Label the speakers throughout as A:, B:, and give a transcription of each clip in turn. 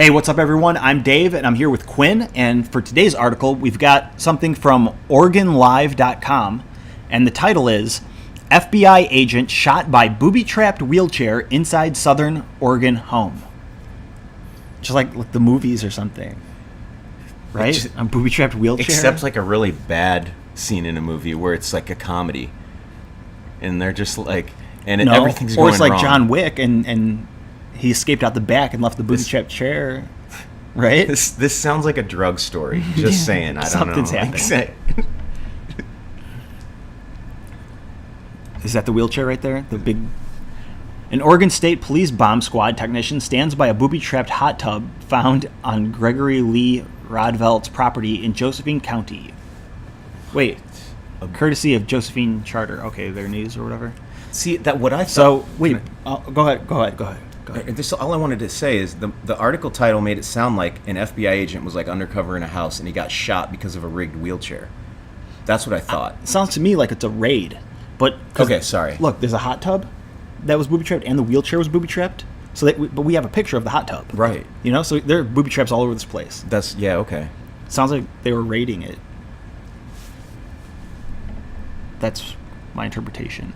A: Hey, what's up, everyone? I'm Dave, and I'm here with Quinn. And for today's article, we've got something from OregonLive.com, and the title is FBI Agent Shot by Booby-Trapped Wheelchair Inside Southern Oregon Home. Just like the movies or something, right? A booby-trapped wheelchair?
B: Except like a really bad scene in a movie where it's like a comedy. And they're just like... everything's going wrong.
A: Or it's like wrong. John Wick, and he escaped out the back and left the booby-trapped chair, right?
B: This sounds like a drug story. Just saying. I don't know.
A: Something's happening. Is that the wheelchair right there? The big... An Oregon State Police bomb squad technician stands by a booby-trapped hot tub found on Gregory Lee Rodvelt's property in Josephine County. Wait. Courtesy of Josephine Charter. Okay, their news or whatever.
B: See, that what I thought...
A: So, wait. Go ahead.
B: This, all I wanted to say is the article title made it sound like an FBI agent was like undercover in a house and he got shot because of a rigged wheelchair. That's what I thought.
A: It sounds to me like it's a raid. But
B: okay, sorry.
A: Look, there's a hot tub that was booby-trapped and the wheelchair was booby-trapped. But we have a picture of the hot tub.
B: Right.
A: You know, so there are booby traps all over this place.
B: Yeah, okay.
A: Sounds like they were raiding it. That's my interpretation.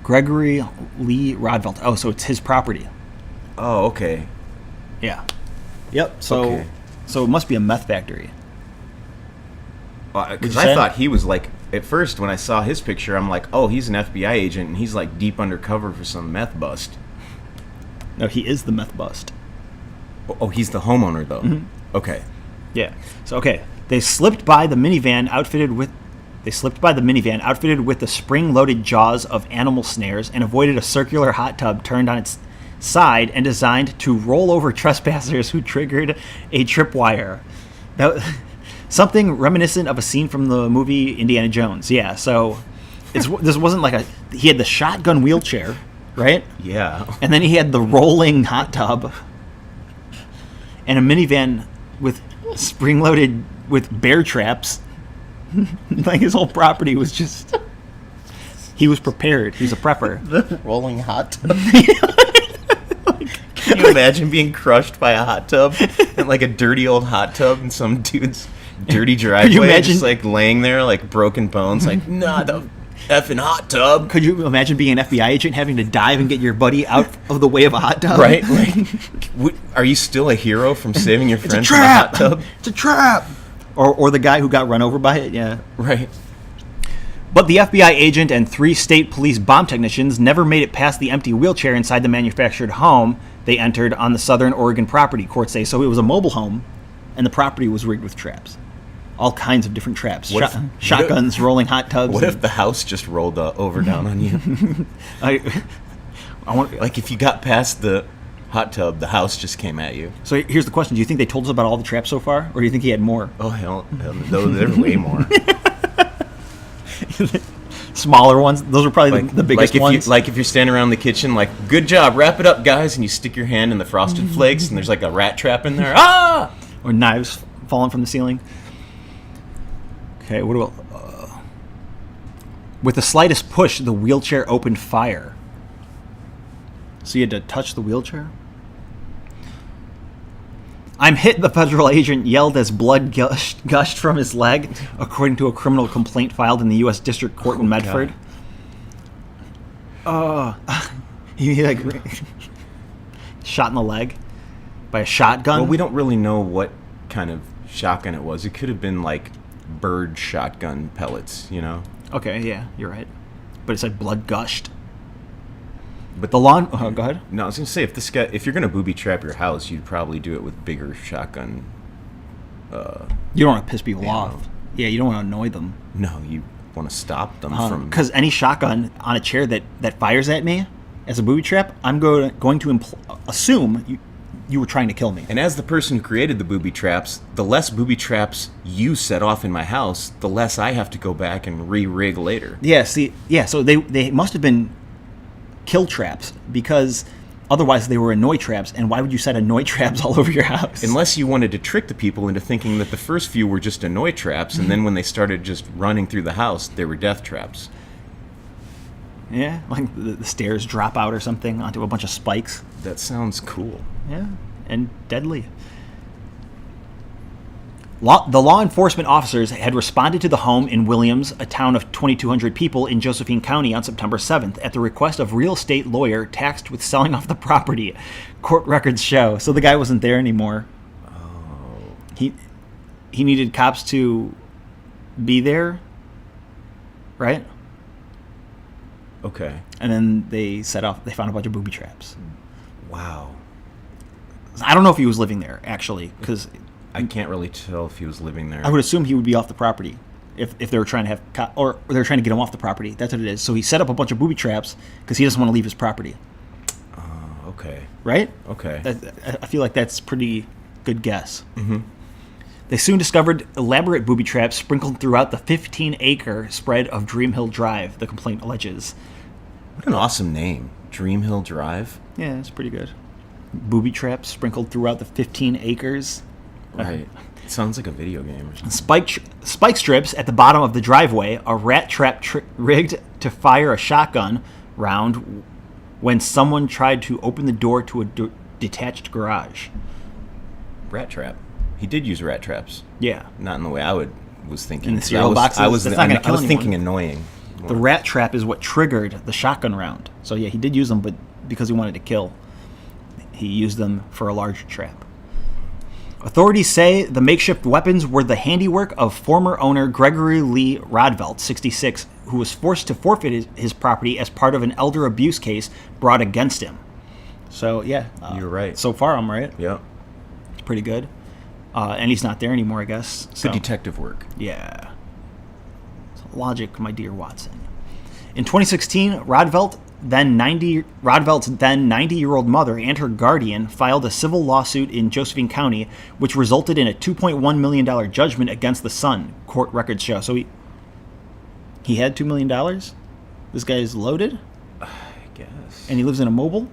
A: Gregory Lee Rodvelt. Oh, so it's his property.
B: Oh, okay.
A: Yeah. Yep. So it must be a meth factory.
B: Because I thought he was like, at first when I saw his picture, I'm like, oh, he's an FBI agent and he's like deep undercover for some meth bust.
A: No, he is the meth bust.
B: Oh, he's the homeowner though.
A: Mm-hmm.
B: Okay.
A: Yeah. So they slipped by the minivan outfitted with the spring-loaded jaws of animal snares and avoided a circular hot tub turned on its side and designed to roll over trespassers who triggered a tripwire. Something reminiscent of a scene from the movie Indiana Jones. Yeah, so this wasn't like he had the shotgun wheelchair, right?
B: Yeah.
A: And then he had the rolling hot tub and a minivan with spring-loaded with bear traps. Like his whole property was just... He was prepared. He's a prepper.
B: The rolling hot tub. Can you imagine being crushed by a hot tub? And like a dirty old hot tub in some dude's dirty driveway, just like laying there like broken bones, like, nah, the effing hot tub.
A: Could you imagine being an FBI agent having to dive and get your buddy out of the way of a hot tub?
B: Right? Like, are you still a hero from saving your friends from a hot tub?
A: It's a trap! Or the guy who got run over by it, yeah.
B: Right.
A: But the FBI agent and 3 state police bomb technicians never made it past the empty wheelchair inside the manufactured home they entered on the Southern Oregon property, courts say. So it was a mobile home, and the property was rigged with traps. All kinds of different traps. Shotguns, rolling hot tubs.
B: What if the house just rolled over down on you?
A: I want,
B: like if you got past the hot tub, the house just came at you.
A: So here's the question. Do you think they told us about all the traps so far? Or do you think he had more?
B: Oh, hell no, there's way more.
A: Smaller ones? Those are probably the biggest ones?
B: If you're standing around the kitchen, like, good job, wrap it up, guys, and you stick your hand in the Frosted Flakes, and there's like a rat trap in there. Ah!
A: Or knives falling from the ceiling. Okay, what about... with the slightest push, the wheelchair opened fire. So you had to touch the wheelchair? I'm hit, the federal agent yelled as blood gushed from his leg, according to a criminal complaint filed in the U.S. District Court in Medford. He like shot in the leg by a shotgun?
B: Well, we don't really know what kind of shotgun it was. It could have been like bird shotgun pellets, you know?
A: Okay, yeah, you're right. But it's like blood gushed. But the lawn... Oh, go ahead.
B: No, I was going to say, if you're going to booby trap your house, you'd probably do it with bigger shotgun.
A: You don't want to piss people off. Yeah, you don't want to annoy them.
B: No, you want to stop them from...
A: Because any shotgun on a chair that fires at me as a booby trap, I'm going to assume you were trying to kill me.
B: And as the person who created the booby traps, the less booby traps you set off in my house, the less I have to go back and re-rig later.
A: Yeah, so they must have been kill traps, because otherwise they were annoy traps, and why would you set annoy traps all over your house?
B: Unless you wanted to trick the people into thinking that the first few were just annoy traps, and then when they started just running through the house, they were death traps.
A: Yeah, like the stairs drop out or something onto a bunch of spikes.
B: That sounds cool.
A: Yeah. and deadly. The law enforcement officers had responded to the home in Williams, a town of 2,200 people in Josephine County, on September 7th at the request of real estate lawyer tasked with selling off the property. Court records show. So the guy wasn't there anymore.
B: Oh.
A: He needed cops to be there, right?
B: Okay.
A: And then they found a bunch of booby traps.
B: Wow.
A: I don't know if he was living there, actually, because
B: I can't really tell if he was living there.
A: I would assume he would be off the property if they were trying to have or they were trying to get him off the property. That's what it is. So he set up a bunch of booby traps because he doesn't want to leave his property.
B: Okay.
A: Right?
B: Okay.
A: I feel like that's pretty good guess.
B: Mm-hmm.
A: They soon discovered elaborate booby traps sprinkled throughout the 15-acre spread of Dream Hill Drive, the complaint alleges.
B: What an awesome name. Dream Hill Drive?
A: Yeah, it's pretty good. Booby traps sprinkled throughout the 15 acres.
B: Right. It sounds like a video game or something.
A: Spike strips at the bottom of the driveway, a rat trap rigged to fire a shotgun round when someone tried to open the door to a detached garage.
B: Rat trap. He did use rat traps.
A: Yeah.
B: Not in the way I was thinking.
A: In the cereal boxes?
B: I was
A: That's not gonna kill anyone.
B: thinking annoying.
A: The rat trap is what triggered the shotgun round. So yeah, he did use them, but because he wanted to kill, he used them for a larger trap. Authorities say the makeshift weapons were the handiwork of former owner Gregory Lee Rodvelt, 66, who was forced to forfeit his property as part of an elder abuse case brought against him. So, yeah.
B: You're right.
A: So far, I'm right.
B: Yep.
A: It's pretty good. And he's not there anymore, I guess. So,
B: good detective work.
A: Yeah. Logic, my dear Watson. In 2016, Rodvelt's then 90-year-old mother and her guardian filed a civil lawsuit in Josephine County, which resulted in a $2.1 million judgment against the son, court records show. So he had $2 million? This guy's loaded?
B: I guess.
A: And he lives in a mobile?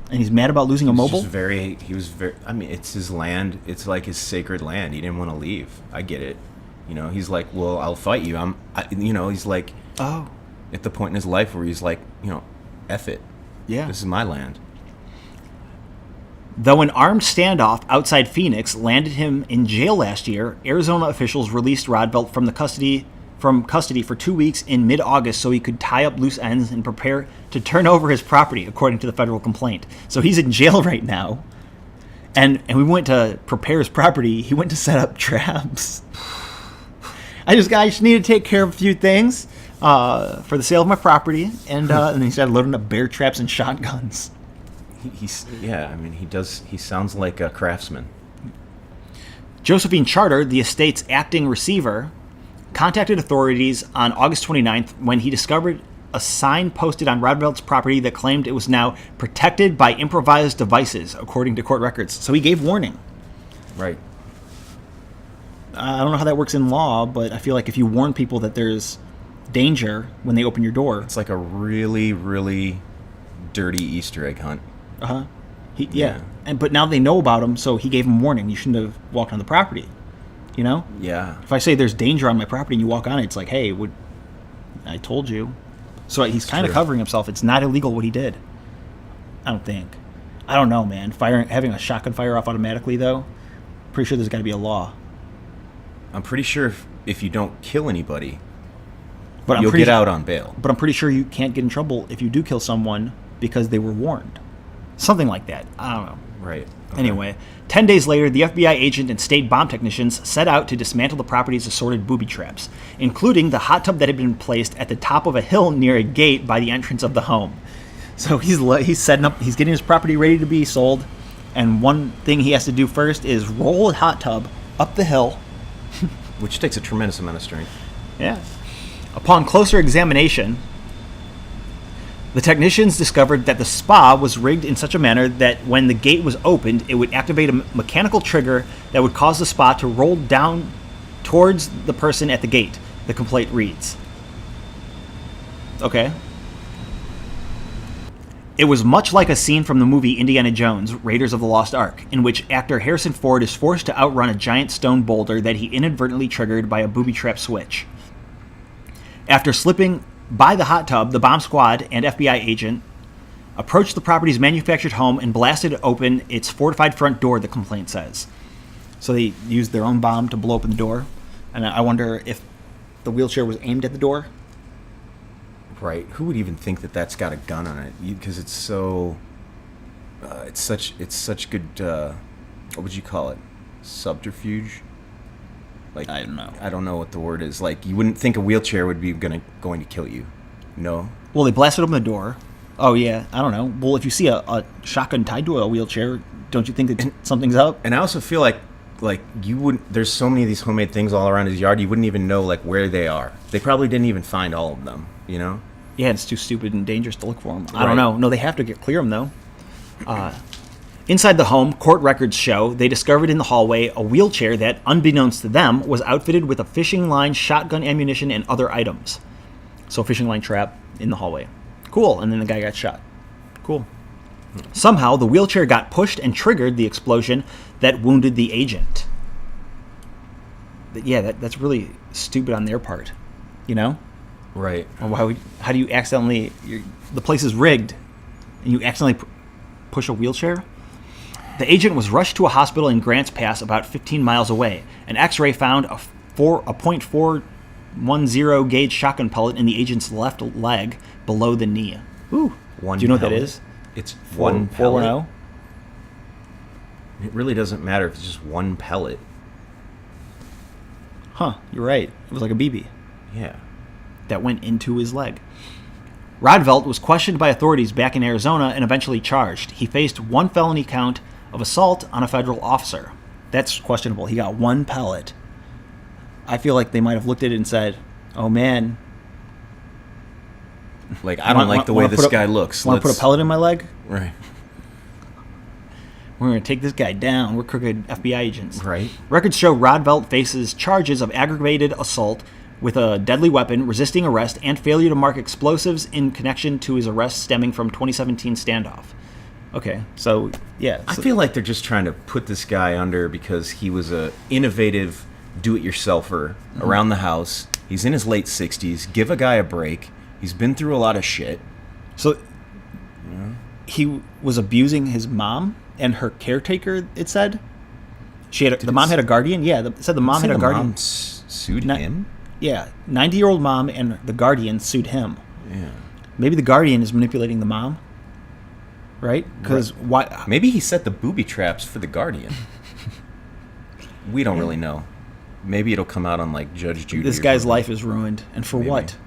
A: And he's mad about losing a mobile?
B: He was very, I mean, it's his land. It's like his sacred land. He didn't want to leave. I get it. You know, he's like, well, I'll fight you. He's like,
A: oh,
B: at the point in his life where he's like, F it.
A: Yeah.
B: This is my land.
A: Though an armed standoff outside Phoenix landed him in jail last year, Arizona officials released Rodvelt from custody for 2 weeks in mid-August so he could tie up loose ends and prepare to turn over his property, according to the federal complaint. So he's in jail right now. And we went to prepare his property. He went to set up traps. I just need to take care of a few things for the sale of my property, and then he started loading up bear traps and shotguns.
B: He sounds like a craftsman.
A: Josephine Charter, the estate's acting receiver, contacted authorities on August 29th when he discovered a sign posted on Rodvelt's property that claimed it was now protected by improvised devices, according to court records. So he gave warning.
B: Right.
A: I don't know how that works in law, but I feel like if you warn people that there's danger when they open your door.
B: It's like a really, really dirty Easter egg hunt.
A: Uh-huh. But now they know about him, so he gave him warning. You shouldn't have walked on the property. You know?
B: Yeah.
A: If I say there's danger on my property and you walk on it, it's like, hey, I told you. So he's kind of covering himself. It's not illegal what he did. I don't think. I don't know, man. Having a shotgun fire off automatically, though, pretty sure there's got to be a law.
B: I'm pretty sure if you don't kill anybody, you'll get out on bail.
A: But I'm pretty sure you can't get in trouble if you do kill someone because they were warned. Something like that. I don't know.
B: Right. Okay.
A: Anyway, 10 days later, the FBI agent and state bomb technicians set out to dismantle the property's assorted booby traps, including the hot tub that had been placed at the top of a hill near a gate by the entrance of the home. So he's setting up, he's getting his property ready to be sold, and one thing he has to do first is roll a hot tub up the hill.
B: Which takes a tremendous amount of strength.
A: Yeah. Upon closer examination, the technicians discovered that the spa was rigged in such a manner that when the gate was opened, it would activate a mechanical trigger that would cause the spa to roll down towards the person at the gate, the complaint reads. Okay. It was much like a scene from the movie Indiana Jones, Raiders of the Lost Ark, in which actor Harrison Ford is forced to outrun a giant stone boulder that he inadvertently triggered by a booby trap switch. After slipping by the hot tub, the bomb squad and FBI agent approached the property's manufactured home and blasted open its fortified front door, the complaint says. So they used their own bomb to blow open the door. And I wonder if the wheelchair was aimed at the door.
B: Right. Who would even think that that's got a gun on it? Because it's so... it's such good... what would you call it? Subterfuge? Like,
A: I don't know.
B: I don't know what the word is. Like, you wouldn't think a wheelchair would be going to kill you. No?
A: Well, they blasted open the door. Oh, yeah. I don't know. Well, if you see a shotgun tied to a wheelchair, don't you think that something's up?
B: And I also feel like you wouldn't... There's so many of these homemade things all around his yard, you wouldn't even know, like, where they are. They probably didn't even find all of them, you know?
A: Yeah, it's too stupid and dangerous to look for them. I don't know. No, they have to clear them, though. Inside the home, court records show they discovered in the hallway a wheelchair that, unbeknownst to them, was outfitted with a fishing line, shotgun ammunition, and other items. So a fishing line trap in the hallway. Cool. And then the guy got shot. Cool. Somehow, the wheelchair got pushed and triggered the explosion that wounded the agent. Yeah, that's really stupid on their part. You know?
B: Right.
A: Or how do you accidentally... the place is rigged, and you accidentally push a wheelchair? The agent was rushed to a hospital in Grants Pass, about 15 miles away. An X-ray found a .410 gauge shotgun pellet in the agent's left leg below the knee. Ooh. Do you know what that is?
B: It's one pellet.
A: 410?
B: It really doesn't matter if it's just one pellet.
A: Huh, you're right. It was like a BB.
B: Yeah.
A: That went into his leg. Rodvelt was questioned by authorities back in Arizona and eventually charged. He faced one felony count of assault on a federal officer. That's questionable. He got one pellet. I feel like they might have looked at it and said, oh man.
B: Like, I don't like the way this guy looks.
A: Want to put a pellet in my leg?
B: Right.
A: We're going to take this guy down. We're crooked FBI agents.
B: Right.
A: Records show Rodvelt faces charges of aggravated assault with a deadly weapon, resisting arrest, and failure to mark explosives in connection to his arrest stemming from 2017 standoff. Okay, so, yeah.
B: I feel like they're just trying to put this guy under because he was a innovative do-it-yourselfer around the house. He's in his late 60s. Give a guy a break. He's been through a lot of shit.
A: So, he was abusing his mom and her caretaker, it said? The mom had a guardian? Yeah, it said the mom had a guardian.
B: Mom sued him?
A: Yeah, 90-year-old mom and the guardian sued him.
B: Yeah.
A: Maybe the guardian is manipulating the mom, right? Because why?
B: Maybe he set the booby traps for the guardian. We don't really know. Maybe it'll come out on like Judge Judy.
A: This guy's life is ruined, and for what?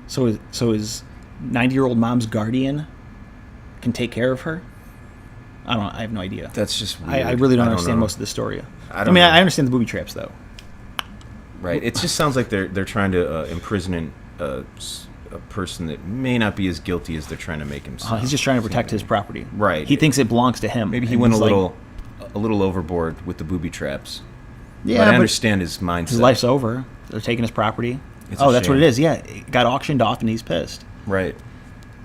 A: So his 90-year-old mom's guardian can take care of her? I have no idea.
B: That's just weird.
A: I really don't understand most of the story. I understand the booby traps though.
B: Right. It just sounds like they're trying to imprison a person that may not be as guilty as they're trying to make him sound.
A: He's just trying to protect his property.
B: Right.
A: He thinks it belongs to him.
B: Maybe he went a little overboard with the booby traps.
A: Yeah,
B: but I understand his mindset.
A: His life's over. They're taking his property. That's what it is. Yeah, it got auctioned off, and he's pissed.
B: Right.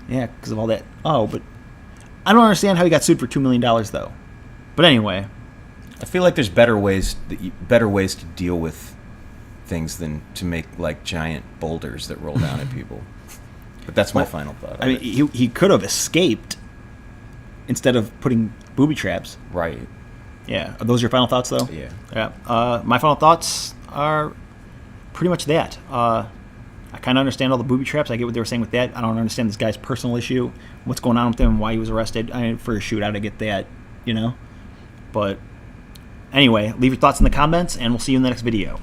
A: Yeah, because of all that. Oh, but I don't understand how he got sued for $2 million though. But anyway,
B: I feel like there's better ways to deal with things than to make like giant boulders that roll down at people. But that's my final thought.
A: I mean, he could have escaped instead of putting booby traps.
B: Right.
A: Yeah. Are those your final thoughts, though?
B: Yeah.
A: Yeah. My final thoughts are pretty much that. I kind of understand all the booby traps. I get what they were saying with that. I don't understand this guy's personal issue, what's going on with him, why he was arrested. I mean, for a shootout, I get that, you know. But anyway, leave your thoughts in the comments, and we'll see you in the next video.